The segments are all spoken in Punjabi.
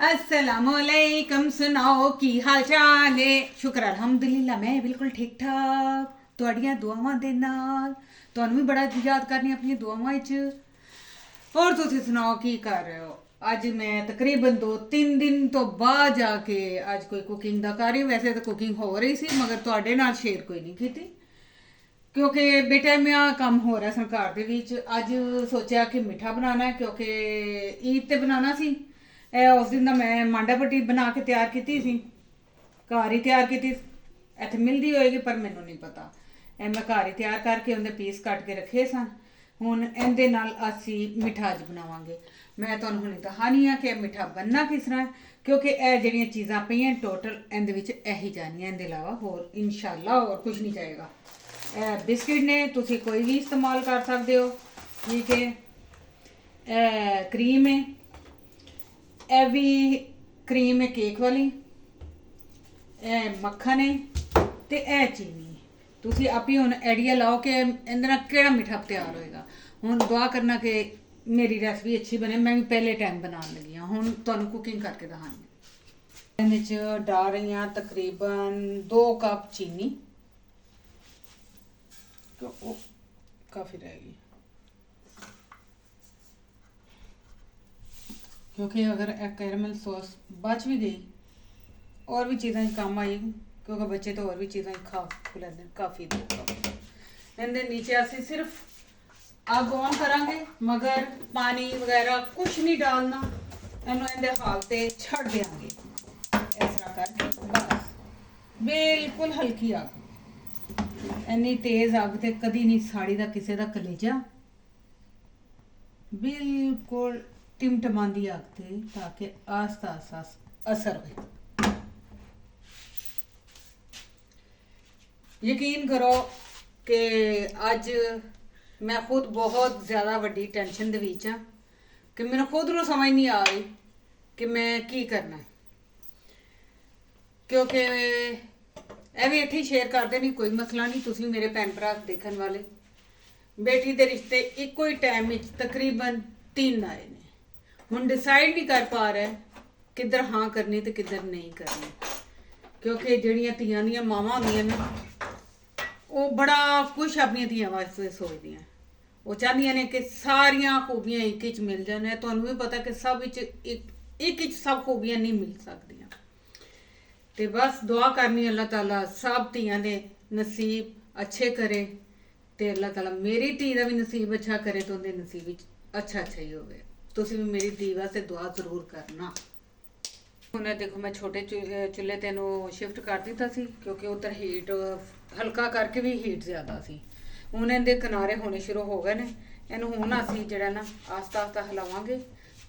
अस्सलामुअलैकुम। सुनाओ की हाल चाल है? शुक्र अल्हम्दुलिल्लाह मैं बिल्कुल ठीक ठाक। ਤੁਹਾਡੀਆਂ ਦੁਆਵਾਂ ਦੇ ਨਾਲ ਤੁਹਾਨੂੰ ਵੀ ਬੜਾ ਯਾਦ ਕਰਨੀ ਆਪਣੀਆਂ ਦੁਆਵਾਂ ਵਿੱਚ। ਹੋਰ ਤੁਸੀਂ ਸੁਣਾਓ ਕੀ ਕਰ ਰਹੇ ਹੋ? ਅੱਜ ਮੈਂ ਤਕਰੀਬਨ 2-3 ਦਿਨ ਤੋਂ ਬਾਅਦ ਜਾ ਕੇ ਅੱਜ ਕੋਈ ਕੁਕਿੰਗ ਦਾ ਕਰ ਰਹੀ। ਵੈਸੇ ਤਾਂ ਕੁਕਿੰਗ ਹੋ ਰਹੀ ਸੀ ਮਗਰ ਤੁਹਾਡੇ ਨਾਲ ਸ਼ੇਅਰ ਕੋਈ ਨਹੀਂ ਕੀਤੀ ਕਿਉਂਕਿ ਬੇਟਾਈਮਿਆ ਕੰਮ ਹੋ ਰਿਹਾ ਸਰਕਾਰ ਦੇ ਵਿੱਚ। ਅੱਜ ਸੋਚਿਆ ਕਿ ਮਿੱਠਾ ਬਣਾਉਣਾ ਹੈ ਕਿਉਂਕਿ ਈਦ ਤੇ ਬਣਾਉਣਾ ਸੀ। ਇਹ ਉਸ ਦਿਨ ਦਾ ਮੈਂ ਮਾਂਡਾ ਪੱਟੀ ਬਣਾ ਕੇ ਤਿਆਰ ਕੀਤੀ ਸੀ, ਘਰ ਹੀ ਤਿਆਰ ਕੀਤੀ। ਇੱਥੇ ਮਿਲਦੀ ਹੋਏਗੀ ਪਰ ਮੈਨੂੰ ਨਹੀਂ ਪਤਾ। ਇਹ ਮੈਂ ਘਰ ਹੀ ਤਿਆਰ ਕਰਕੇ ਉਹਦੇ ਪੀਸ ਕੱਟ ਕੇ ਰੱਖੇ ਸਨ। ਹੁਣ ਇਹਦੇ ਨਾਲ ਅਸੀਂ ਮਿੱਠਾ ਅੱਜ ਬਣਾਵਾਂਗੇ। ਮੈਂ ਤੁਹਾਨੂੰ ਹੁਣੇ ਕਹਾਣੀ ਆ ਕਿ ਇਹ ਮਿੱਠਾ ਬਣਨਾ ਕਿਸ ਤਰ੍ਹਾਂ ਹੈ ਕਿਉਂਕਿ ਇਹ ਜਿਹੜੀਆਂ ਚੀਜ਼ਾਂ ਪਈਆਂ ਟੋਟਲ ਇਹਦੇ ਵਿੱਚ ਇਹੀ ਜਾਣੀਆਂ, ਇਹਦੇ ਇਲਾਵਾ ਹੋਰ ਇਨਸ਼ਾਅੱਲਾ ਹੋਰ ਕੁਝ ਨਹੀਂ ਜਾਏਗਾ। ਇਹ ਬਿਸਕਿਟ ਨੇ, ਤੁਸੀਂ ਕੋਈ ਵੀ ਇਸਤੇਮਾਲ ਕਰ ਸਕਦੇ ਹੋ, ਠੀਕ ਹੈ। ਇਹ ਕਰੀਮ ਹੈ, ਇਹ ਵੀ ਕਰੀਮ ਹੈ ਕੇਕ ਵਾਲੀ। ਇਹ ਮੱਖਣ ਹੈ ਤੇ ਇਹ ਚੀਨੀ। ਤੁਸੀਂ ਆਪੀ ਹੁਣ ਆਈਡੀਆ ਲਾਓ ਕਿ ਇਹਦੇ ਨਾਲ ਕਿਹੜਾ ਮਿੱਠਾ ਤਿਆਰ ਹੋਏਗਾ। ਹੁਣ ਦੁਆ ਕਰਨਾ ਕਿ ਮੇਰੀ ਰੈਸਪੀ ਅੱਛੀ ਬਣੇ। ਮੈਂ ਵੀ ਪਹਿਲੇ ਟਾਈਮ ਬਣਾਉਣ ਲੱਗੀ ਹਾਂ, ਹੁਣ ਤੁਹਾਨੂੰ ਕੁਕਿੰਗ ਕਰਕੇ ਦਿਖਾਉਂਦੀ। ਇਹਦੇ 'ਚ ਡਾਲ ਰਹੀ ਹਾਂ ਤਕਰੀਬਨ 2 ਕੱਪ ਚੀਨੀ। ਉਹ ਕਾਫੀ ਰਹੇਗੀ क्योंकि अगर कैरमल सॉस बच भी गई और भी चीज़ें काम आएगी क्योंकि बच्चे तो और भी चीज़ें खा लेते हैं काफ़ी देर। इनके नीचे असी सिर्फ अग ऑन करांगे मगर पानी वगैरह कुछ नहीं डालना। इन्हों इनके हाल से छड़ देंगे इस तरह करके बस। बिल्कुल हल्की अग, इन्नी तेज़ अग तो कभी नहीं साड़ी का किसी का कलेजा। बिल्कुल टिमटमांदी अग ते ताकि आस्ता आस्ता असर हो। यकीन करो कि अज मैं खुद बहुत ज़्यादा वड्डी टेंशन दे विच हां कि मैनूं खुद नूं समझ नहीं आ रही कि मैं की करना है क्योंकि ਇਹ ਵੀ ਇੱਥੇ ਸ਼ੇਅਰ ਕਰਦੇ ਨਹੀਂ, ਕੋਈ ਮਸਲਾ ਨਹੀਂ। ਤੁਸੀਂ ਮੇਰੇ ਭੈਣ ਭਰਾ ਦੇਖਣ ਵਾਲੇ ਬੇਟੀ ਦੇ ਰਿਸ਼ਤੇ ਇੱਕੋ ਹੀ ਟਾਈਮ ਵਿੱਚ ਤਕਰੀਬਨ 3 ਆਏ ਨੇ। ਹੁਣ ਡਿਸਾਈਡ ਨਹੀਂ ਕਰ ਪਾ ਰਿਹਾ ਕਿੱਧਰ ਹਾਂ ਕਰਨੀ ਤੇ ਕਿੱਧਰ ਨਹੀਂ ਕਰਨੀ ਕਿਉਂਕਿ ਜਿਹੜੀਆਂ ਧੀਆਂ ਦੀਆਂ ਮਾਵਾਂ ਹੁੰਦੀਆਂ ਨੇ ਉਹ ਬੜਾ ਕੁਛ ਆਪਣੀਆਂ ਧੀਆਂ ਵਾਸਤੇ ਸੋਚਦੀਆਂ। ਉਹ ਚਾਹੁੰਦੀਆਂ ਨੇ ਕਿ ਸਾਰੀਆਂ ਖੂਬੀਆਂ ਇੱਕ ਵਿੱਚ ਮਿਲ ਜਾਣ। ਤੁਹਾਨੂੰ ਵੀ ਪਤਾ ਕਿ ਸਭ ਵਿੱਚ ਇੱਕ ਵਿੱਚ ਸਭ ਖੂਬੀਆਂ ਨਹੀਂ ਮਿਲ ਸਕਦੀਆਂ। ਤੇ ਬਸ ਦੁਆ ਕਰਨੀ ਅੱਲਾਹ ਤਾਲਾ ਸਭ ਧੀਆਂ ਦੇ ਨਸੀਬ ਅੱਛੇ ਕਰੇ ਤੇ ਅੱਲਾਹ ਤਾਲਾ ਮੇਰੀ ਧੀ ਦਾ ਵੀ ਨਸੀਬ ਅੱਛਾ ਕਰੇ ਤੇ ਉਹਦੇ ਨਸੀਬ ਵਿੱਚ ਅੱਛਾ ਹੀ ਹੋਵੇ। ਤੁਸੀਂ ਵੀ ਮੇਰੀ ਧੀ ਵਾਸਤੇ ਦੁਆ ਜ਼ਰੂਰ ਕਰਨਾ। ਹੁਣ ਦੇਖੋ ਮੈਂ ਛੋਟੇ ਚੁੱਲ੍ਹੇ ਤੇ ਇਹਨੂੰ ਸ਼ਿਫਟ ਕਰ ਦਿੱਤਾ ਸੀ ਕਿਉਂਕਿ ਉੱਧਰ ਹੀਟ ਹਲਕਾ ਕਰਕੇ ਵੀ ਹੀਟ ਜ਼ਿਆਦਾ ਸੀ। ਹੁਣ ਇਹਦੇ ਕਿਨਾਰੇ ਹੋਣੇ ਸ਼ੁਰੂ ਹੋ ਗਏ ਨੇ। ਇਹਨੂੰ ਹੁਣ ਅਸੀਂ ਜਿਹੜਾ ਨਾ ਆਸਤਾ ਆਸਤਾ ਹਿਲਾਵਾਂਗੇ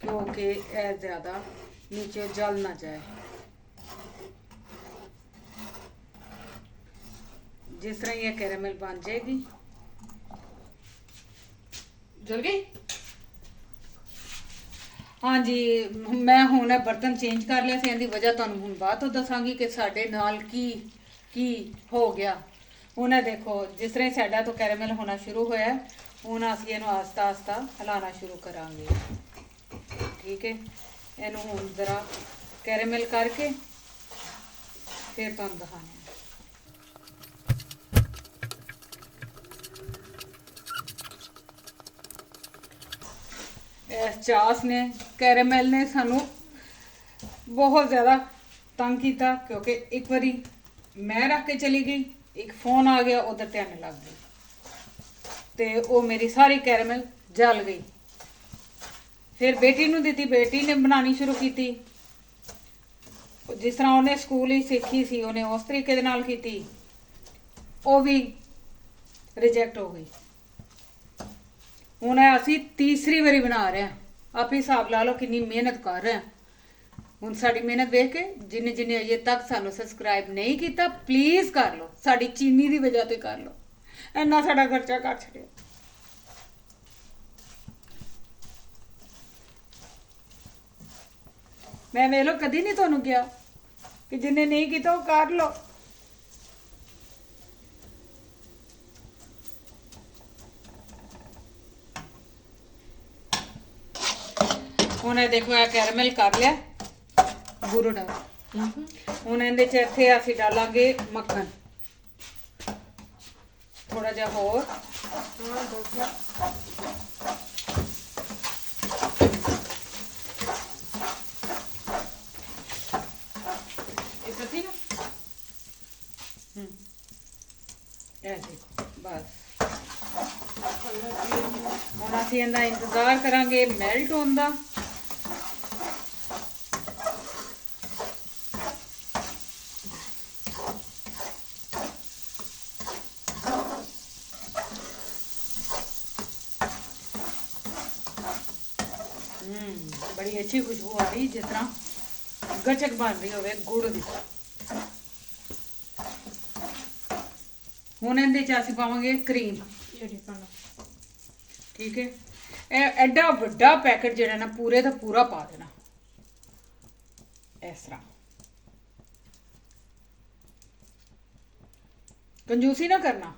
ਕਿਉਂਕਿ ਇਹ ਜ਼ਿਆਦਾ ਨੀਚੇ ਜਲ ਨਾ ਜਾਏ। जिस तरह ये कैरेमल बन जाएगी। जल गई? हाँ जी, मैं हुण बर्तन चेंज कर लिया सी। इहदी वजह तुहानूं हुण बाਅਦ ਤੋਂ दसांगी कि साडे नाल की हो गया। हुण देखो जिस तरह साडा तो कैरेमल होना शुरू होया, हुण असीं इहनूं आस्ता आस्ता हिलाना शुरू करांगे, ठीक है। इहनूं हुण जरा कैरेमल करके फिर तुहानूं दिखाने। चास ने कैरेमल ने सानू बहुत ज़्यादा तंग किया क्योंकि एक बारी मैं रख के चली गई, एक फ़ोन आ गया, उधर ध्यान लग गई तो वो मेरी सारी कैरेमल जल गई। फिर बेटी नूं दी, बेटी ने बनानी शुरू की। जिस तरह उन्हें स्कूल ही सीखी सी उन्हें उस तरीके दे नाल कीती, वो भी रिजेक्ट हो गई। ਹੁਣ ਅਸੀਂ ਤੀਸਰੀ ਵਾਰੀ ਬਣਾ ਰਹੇ ਹਾਂ। ਆਪ ਹੀ ਹਿਸਾਬ ਲਾ ਲਓ ਕਿੰਨੀ ਮਿਹਨਤ ਕਰ ਰਹੇ ਹਾਂ। ਹੁਣ ਸਾਡੀ ਮਿਹਨਤ ਵੇਖ ਕੇ ਜਿੰਨੇ ਅਜੇ ਤੱਕ ਸਾਨੂੰ ਸਬਸਕ੍ਰਾਈਬ ਨਹੀਂ ਕੀਤਾ ਪਲੀਜ਼ ਕਰ ਲਓ। ਸਾਡੀ ਚੀਨੀ ਦੀ ਵਜ੍ਹਾ ਤੇ ਕਰ ਲਓ। ਇੰਨਾ ਸਾਡਾ ਖਰਚਾ ਕਰ ਛੱਡਿਆ। ਮੈਂ ਵੇਖ ਲਓ ਕਦੀ ਨਹੀਂ ਤੁਹਾਨੂੰ ਕਿਹਾ ਕਿ ਜਿੰਨੇ ਨਹੀਂ ਕੀਤਾ ਉਹ ਕਰ ਲਓ। ਹੁਣ ਇਹ ਦੇਖੋ ਇਹ ਕੈਰਮਲ ਕਰ ਲਿਆ। ਗੁੜ ਡਾਲ। ਹੁਣ ਇਹਦੇ ਚ ਇੱਥੇ ਅਸੀਂ ਡਾਲਾਂਗੇ ਮੱਖਣ ਥੋੜਾ ਜਿਹਾ ਹੋਰ। ਇਹ ਠੀਕ ਹੈ। ਇਹ ਦੇਖੋ ਬਸ ਹੁਣ ਅਸੀਂ ਇਹਦਾ ਇੰਤਜ਼ਾਰ ਕਰਾਂਗੇ ਮੈਲਟ ਹੋਣ ਦਾ। बड़ी अच्छी खुशबू आ रही जिस तरह गचक बन रही होवे गुड़ दी। ਹੁਣ ਇਹਦੇ ਚ ਅਸੀਂ ਪਾਵਾਂਗੇ ਕਰੀਮ। ਠੀਕ ਹੈ। ਇਹ ਐਡਾ ਵੱਡਾ ਪੈਕਟ ਜਿਹੜਾ ਨਾ ਪੂਰੇ ਦਾ ਪੂਰਾ ਪਾ ਦੇਣਾ ਇਸ ਤਰ੍ਹਾਂ। ਕੰਜੂਸੀ ਨਾ ਕਰਨਾ।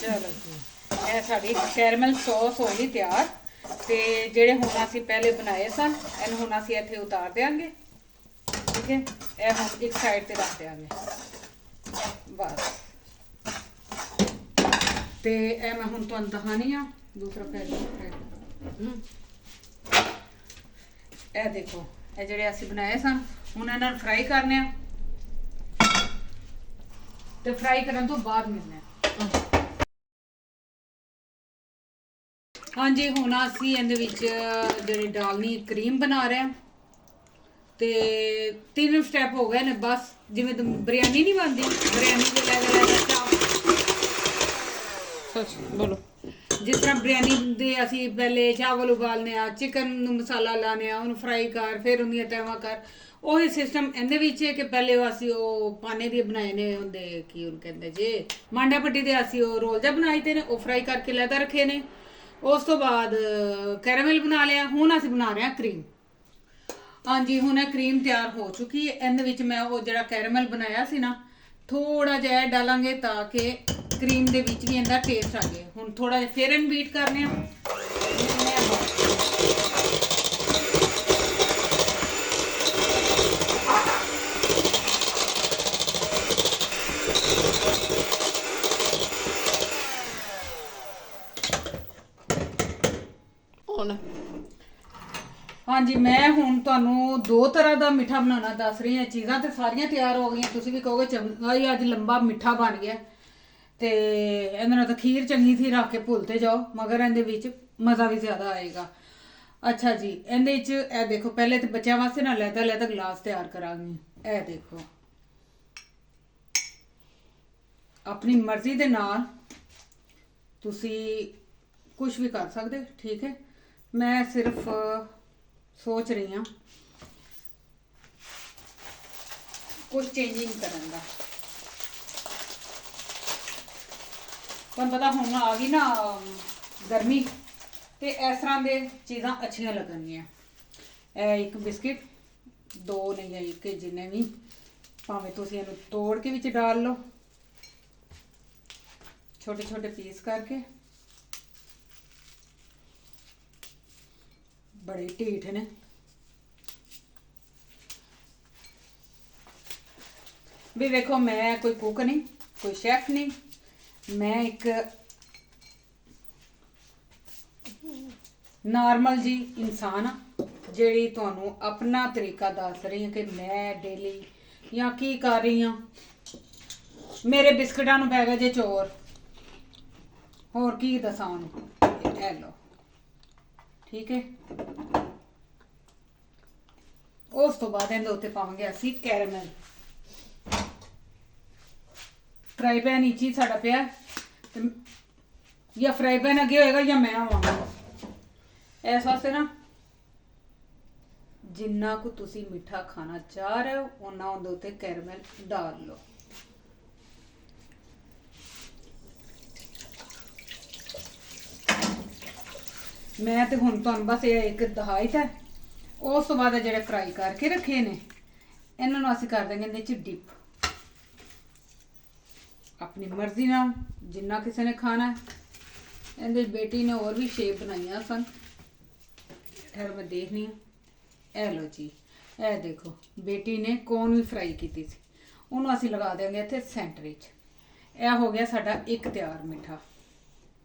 चलो जी ਇਹ ਸਾਡੀ ਕੈਰਮਲ ਸੌਸ ਹੋ ਗਈ ਤਿਆਰ। ਤੇ ਜਿਹੜੇ ਹੁਣ ਅਸੀਂ ਪਹਿਲੇ ਬਣਾਏ ਸਨ ਇਹਨੂੰ ਹੁਣ ਅਸੀਂ ਇੱਥੇ ਉਤਾਰ ਦਿਆਂਗੇ। ਠੀਕ ਹੈ। ਇਹ ਹੁਣ ਇੱਕ ਸਾਈਡ ਤੇ ਰੱਖ ਦਿਆਂਗੇ ਬਸ। ਤੇ ਇਹ ਮੈਂ ਹੁਣ ਤੁਹਾਨੂੰ ਦਿਖਾਣੀ ਆ ਦੂਸਰਾ ਪੈਕਟ। ਇਹ ਦੇਖੋ ਇਹ ਜਿਹੜੇ ਅਸੀਂ ਬਣਾਏ ਸਨ ਹੁਣ ਇਹਨਾਂ ਨੂੰ ਫਰਾਈ ਕਰਨੇ ਆ ਤੇ ਫਰਾਈ ਕਰਨ ਤੋਂ ਬਾਅਦ ਮਿਲਣਾ। हाँ जी ਹੁਣ ਅਸੀਂ ਇਹਦੇ ਵਿੱਚ ਜਿਹੜੀ ਡਾਲਨੀ ਕਰੀਮ ਬਣਾ ਰਹੇ ਹਾਂ ਤੇ 3 ਸਟੈਪ ਹੋ ਗਏ ਨੇ ਬਸ। ਜਿਵੇਂ ਬਿਰਿਆਨੀ ਨਹੀਂ ਬਣਦੀ ਬਿਰਿਆਨੀ ਦੇ ਲੈਵਲ ਸੱਚ ਬੋਲੋ ਜਿਸ ਤਰ੍ਹਾਂ ਬਿਰਿਆਨੀ ਦੇ ਅਸੀਂ ਪਹਿਲੇ ਚਾਵਲ ਉਬਾਲਨੇ ਆ ਚਿਕਨ ਨੂੰ ਮਸਾਲਾ ਲਾਣੇ ਆ ਉਹਨੂੰ ਫਰਾਈ ਕਰ ਫਿਰ ਉਹਦੀਆਂ ਤੈਵਾਂ ਕਰ। ਉਹੀ ਸਿਸਟਮ ਇਹਦੇ ਵਿੱਚ ਹੈ ਕਿ ਪਹਿਲੇ ਅਸੀਂ ਉਹ ਪਾਣੇ ਦੇ ਬਣਾਏ ਨੇ ਹੁੰਦੇ ਕੀ ਉਹਨੂੰ ਕਹਿੰਦੇ ਜੇ ਮਾਂਡਾ ਪੱਟੀ ਦੇ ਅਸੀਂ ਉਹ ਰੋਲ ਜਿਹਾ ਬਣਾਏ ਤੇ ਨੇ ਉਹ ਫਰਾਈ ਕਰਕੇ ਲੈਦਾ ਰੱਖੇ ਨੇ। ਉਸ ਤੋਂ ਬਾਅਦ ਕੈਰਮਲ ਬਣਾ ਲਿਆ। ਹੁਣ ਅਸੀਂ ਬਣਾ ਰਹੇ ਹਾਂ ਕਰੀਮ। ਹਾਂਜੀ ਹੁਣ ਇਹ ਕਰੀਮ ਤਿਆਰ ਹੋ ਚੁੱਕੀ ਹੈ। ਇਹਦੇ ਵਿੱਚ ਮੈਂ ਉਹ ਜਿਹੜਾ ਕੈਰਮਲ ਬਣਾਇਆ ਸੀ ਨਾ ਥੋੜਾ ਜਿਹਾ ਡਾਲਾਂਗੇ ਤਾਂ ਕਿ ਕਰੀਮ ਦੇ ਵਿੱਚ ਵੀ ਇਹਦਾ ਟੇਸਟ ਆ ਜਾਏ। ਹੁਣ ਥੋੜਾ ਜਿਹਾ ਫੇਰ ਇਹਨੂੰ ਬੀਟ ਕਰਨੇ ਆ। ਹਾਂਜੀ ਮੈਂ ਹੁਣ ਤੁਹਾਨੂੰ 2 ਤਰ੍ਹਾਂ ਦਾ ਮਿੱਠਾ ਬਣਾਉਣਾ ਦੱਸ ਰਹੀ ਹਾਂ। ਚੀਜ਼ਾਂ ਤੇ ਸਾਰੀਆਂ ਤਿਆਰ ਹੋ ਗਈਆਂ। ਤੁਸੀਂ ਵੀ ਕਹੋਗੇ ਚੰਗਾ ਹੀ ਅੱਜ ਲੰਬਾ ਮਿੱਠਾ ਬਣ ਗਿਆ ਤੇ ਇਹਦੇ ਨਾਲ ਤਾਂ ਖੀਰ ਚੰਗੀ ਸੀ ਰੱਖ ਕੇ ਭੁੱਲਤੇ ਜਾਓ ਮਗਰ ਇਹਦੇ ਵਿੱਚ ਮਜ਼ਾ ਵੀ ਜ਼ਿਆਦਾ ਆਏਗਾ। ਅੱਛਾ ਜੀ ਇਹਦੇ ਵਿੱਚ ਇਹ ਦੇਖੋ ਪਹਿਲੇ ਤੇ ਬੱਚਿਆਂ ਵਾਸਤੇ ਨਾ ਲੈਦਾ ਗਲਾਸ ਤਿਆਰ ਕਰਾਂਗੀ। ਇਹ ਦੇਖੋ ਆਪਣੀ ਮਰਜ਼ੀ ਦੇ ਨਾਲ ਤੁਸੀਂ ਕੁਝ ਵੀ ਕਰ ਸਕਦੇ। ਠੀਕ ਹੈ। ਮੈਂ ਸਿਰਫ सोच रही हाँ कुछ चेंजिंग करन दा। तुहानू पता हुण आ गई ना गर्मी ते इस तरह दे चीज़ां अच्छियां लगणगियां। एक बिस्किट 2 नहीं है एक जिन्ने भी भावें तुसीं इहनूं तोड़ के विच डाल लो छोटे छोटे पीस करके। बड़े ढीठ ने भी देखो मैं कोई कुक नहीं कोई शेफ नहीं मैं एक नॉर्मल जी इंसान हाँ ਜਿਹੜੀ ਤੁਹਾਨੂੰ अपना तरीका दस रही हाँ कि मैं डेली या की कर रही हाँ। मेरे बिस्किटां नूं पै गए जे चोर होर की दसां उहनूं। ए लो ठीक है। उस तो बाद इहदे उत्ते पावांगे असी कैरमल। फ्राई पैन नीचे ही साडा पिया या फ्राई पैन अगे होएगा या मैं आवांगी। इस वास्ते ना जिन्ना को तुसी मिठा खाना चाह रहे हो उन्ना उहदे उत्ते कैरमल डाल लो। मैं तो हुण तुहानूं बस एक दहाई है ਉਸ ਤੋਂ ਬਾਅਦ ਜਿਹੜੇ ਫਰਾਈ ਕਰਕੇ ਰੱਖੇ ਨੇ ਇਹਨਾਂ ਨੂੰ ਅਸੀਂ ਕਰ ਦਾਂਗੇ ਇਹਦੇ ਚ ਡਿਪ ਆਪਣੀ ਮਰਜ਼ੀ ਨਾਲ, ਜਿੰਨਾ ਕਿਸੇ ਨੇ ਖਾਣਾ ਹੈ। ਇਹਦੇ ਬੇਟੀ ਨੇ ਹੋਰ ਵੀ ਸ਼ੇਪ ਬਣਾਈਆਂ ਸਨ, ਠਹਿਰ ਮੈਂ ਦੇਖਣੀ ਆ। ਇਹ ਲੋ ਜੀ, ਇਹ ਦੇਖੋ ਬੇਟੀ ਨੇ ਕੋਨ ਵੀ ਫਰਾਈ ਕੀਤੀ ਸੀ, ਉਹਨੂੰ ਅਸੀਂ ਲਗਾ ਦੇਵਾਂਗੇ ਇੱਥੇ ਸੈਂਟਰ ਵਿੱਚ। ਇਹ ਹੋ ਗਿਆ ਸਾਡਾ ਇੱਕ ਤਿਆਰ ਮਿੱਠਾ।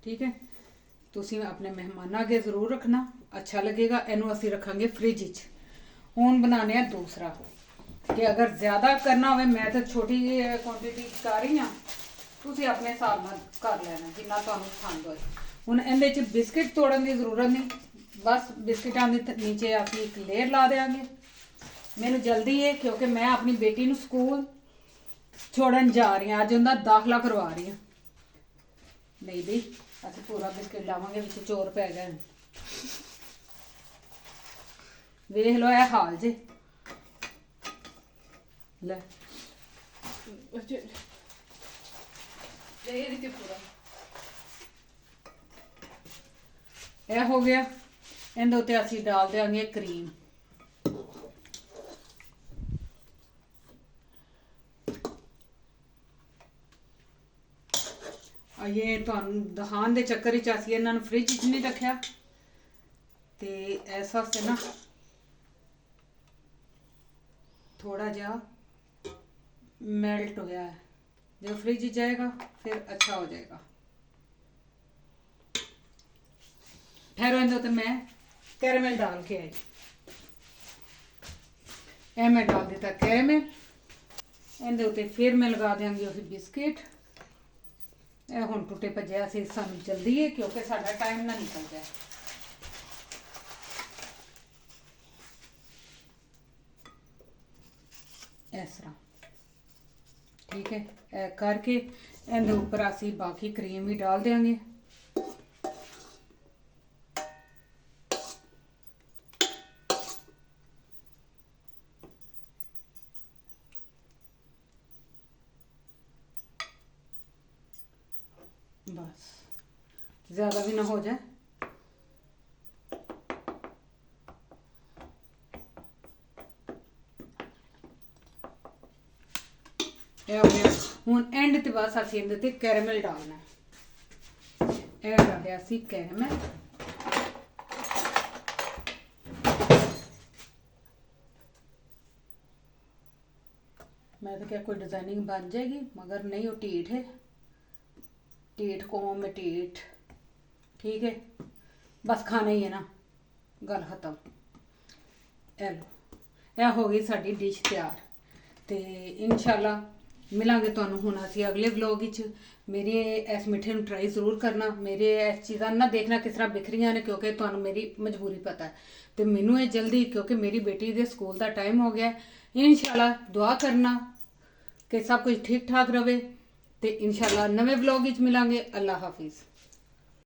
ਠੀਕ ਹੈ, ਤੁਸੀਂ ਆਪਣੇ ਮਹਿਮਾਨਾਂ ਅੱਗੇ ਜ਼ਰੂਰ ਰੱਖਣਾ, ਅੱਛਾ ਲੱਗੇਗਾ। ਇਹਨੂੰ ਅਸੀਂ ਰੱਖਾਂਗੇ ਫ੍ਰਿਜ ਵਿੱਚ। ਹੁਣ ਬਣਾਉਣੇ ਆ ਦੂਸਰਾ, ਕਿ ਅਗਰ ਜ਼ਿਆਦਾ ਕਰਨਾ ਹੋਵੇ, ਮੈਂ ਤਾਂ ਛੋਟੀ ਕੁਆਂਟੀਟੀ ਕਰ ਰਹੀ ਹਾਂ, ਤੁਸੀਂ ਆਪਣੇ ਹਿਸਾਬ ਨਾਲ ਕਰ ਲੈਣਾ ਜਿੰਨਾ ਤੁਹਾਨੂੰ ਪਸੰਦ ਹੋਏ। ਹੁਣ ਇਹਦੇ 'ਚ ਬਿਸਕਿਟ ਤੋੜਨ ਦੀ ਜ਼ਰੂਰਤ ਨਹੀਂ, ਬਸ ਬਿਸਕਿਟਾਂ ਦੇ ਨੀਚੇ ਅਸੀਂ ਇੱਕ ਲੇਅਰ ਲਾ ਦੇਵਾਂਗੇ। ਮੈਨੂੰ ਜਲਦੀ ਹੈ ਕਿਉਂਕਿ ਮੈਂ ਆਪਣੀ ਬੇਟੀ ਨੂੰ ਸਕੂਲ ਛੋੜਨ ਜਾ ਰਹੀ ਹਾਂ, ਅੱਜ ਉਹਦਾ ਦਾਖਲਾ ਕਰਵਾ ਰਹੀ ਹਾਂ। ਨਹੀਂ ਬਈ, ਅਸੀਂ ਪੂਰਾ ਬਿਸਕਿਟ ਲਾਵਾਂਗੇ, ਵਿੱਚ ਚੋਰ ਪੈ ਗਏ। ਵੇਖ ਲਓ ਇਹ ਹਾਲ ਜੇ, ਲੈ ਇਹ ਹੋ ਗਿਆ। ਇਹਦੇ ਉੱਤੇ ਅਸੀਂ ਡਾਲ ਦੇਵਾਂਗੇ ਕਰੀਮ। ਇਹ ਤੁਹਾਨੂੰ ਦਿਖਾਉਣ ਦੇ ਚੱਕਰ ਵਿੱਚ ਅਸੀਂ ਇਹਨਾਂ ਨੂੰ ਫ੍ਰਿਜ 'ਚ ਨਹੀਂ ਰੱਖਿਆ, ਤੇ ਇਸ ਵਾਸਤੇ ਨਾ ਥੋੜਾ ਜਿਹਾ ਮੈਲਟ ਹੋਇਆ ਹੈ। जब फ्रिज जाएगा फिर अच्छा हो जाएगा। ठहरो, इन तो मैं कैरेमल डाल के आई, ए मैं डाल दिता कैरेमल। इन फिर मैं लगा देंगी उसी बिस्किट। ए हुण टुटे भजे असीं सानूं जल्दी है क्योंकि साडा टाइम ना निकल जाए। इस तरह ठीक है, करके इहदे उपर असीं बाकी क्रीम भी डाल देंगे। बस ज़्यादा भी ना हो जाए। ਹੁਣ एंड ते बस ਅਸੀਂ ਇਹਦੇ ਤੇ ਕੈਰੇਮਲ डालना है। ਇਹ ਕਰਦੇ ਅਸੀਂ ਕੈਰੇਮਲ। मैं तो क्या कोई डिजाइनिंग बन जाएगी, मगर नहीं, वो टीठ है, टीठ कौम में टीठ। ठीक है, बस खाना ही है ना, गल खत्म। ए लो, यह हो गई साडी डिश तैयार। तो इंशाल्लाह मिलांगे तुहानूं हुण असीं अगले व्लॉग विच। मेरे इस मिठे नूं ट्राई जरूर करना। मेरे इस चीज़ां ना देखना किस तरह बिखरियां ने, क्योंकि तुहानूं मेरी मजबूरी पता है। तो मैनूं ये जल्दी, क्योंकि मेरी बेटी दे स्कूल का टाइम हो गया है। इंशाल्लाह दुआ करना कि सब कुछ ठीक ठाक रहे। तो इंशाल्लाह नवे व्लॉग विच मिलांगे। अल्लाह हाफिज़।